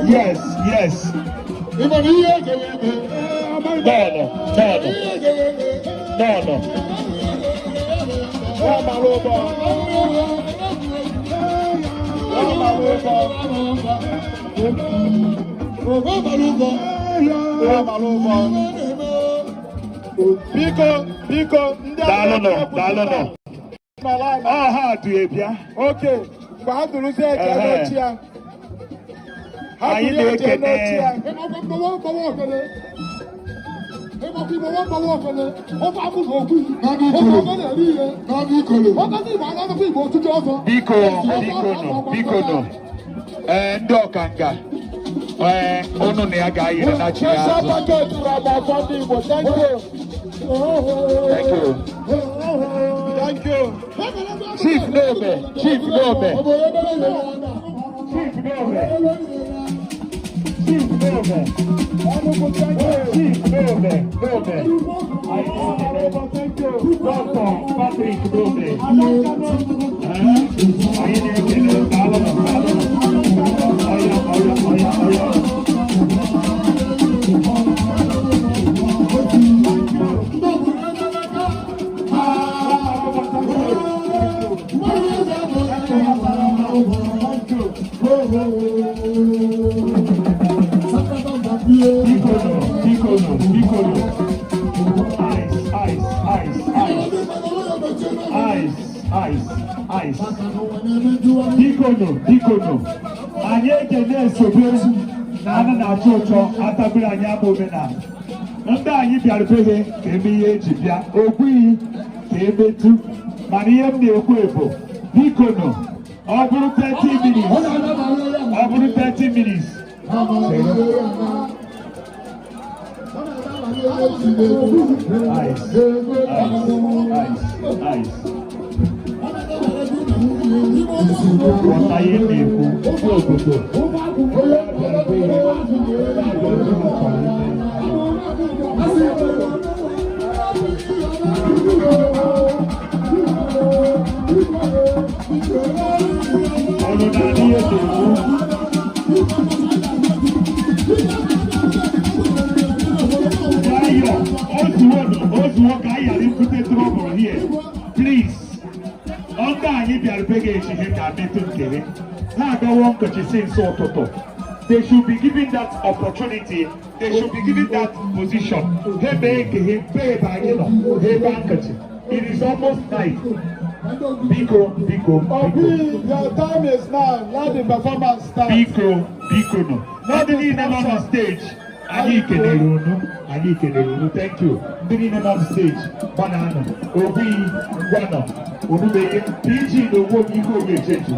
Yes, yes. No. Biko. Dalo. Aha, Duebia. Okay. Anyị na-ekene biko nọ ndị ọkanga unu na ya ga-ayiri na chi ya azụ. Thank you. Chief Nome. Ice. Dikono. Anyị ekene esobe na anụ na-achọ ụchọ atabiri anyị ama omenala. Ndị anyị bịara behe ka eme ihe eji bịa, okwu iyi ka emetu, mana ihe m na-ekwu ebo, Dikono, ọ bụrụ 30 minutes. Ice. Ọ̀tayé ní ikú sí òkòtò. Ọ̀nà ní ètò ìlú. Ayọ̀, oṣù ká yàrá ìkúté trouble here. Please. Ọ̀gá anyị bịara be ga-echiche ka metụ nkere ha agawo nkechi si nso ụtụtụ. They should be given that opportunity. They should be given that position. Ha mee nke ha pee ebe anyị nọ ha ebe nkechi. It is almost night. Biko. Your time is now. Let the performance start. Biko no. Ndị niile nọ na stage. Anyị kelere unu. Thank you. Ndị niile nọ na stage. Banana. Obi Ngwano. Onubeye, PG no wo mi ko ye change.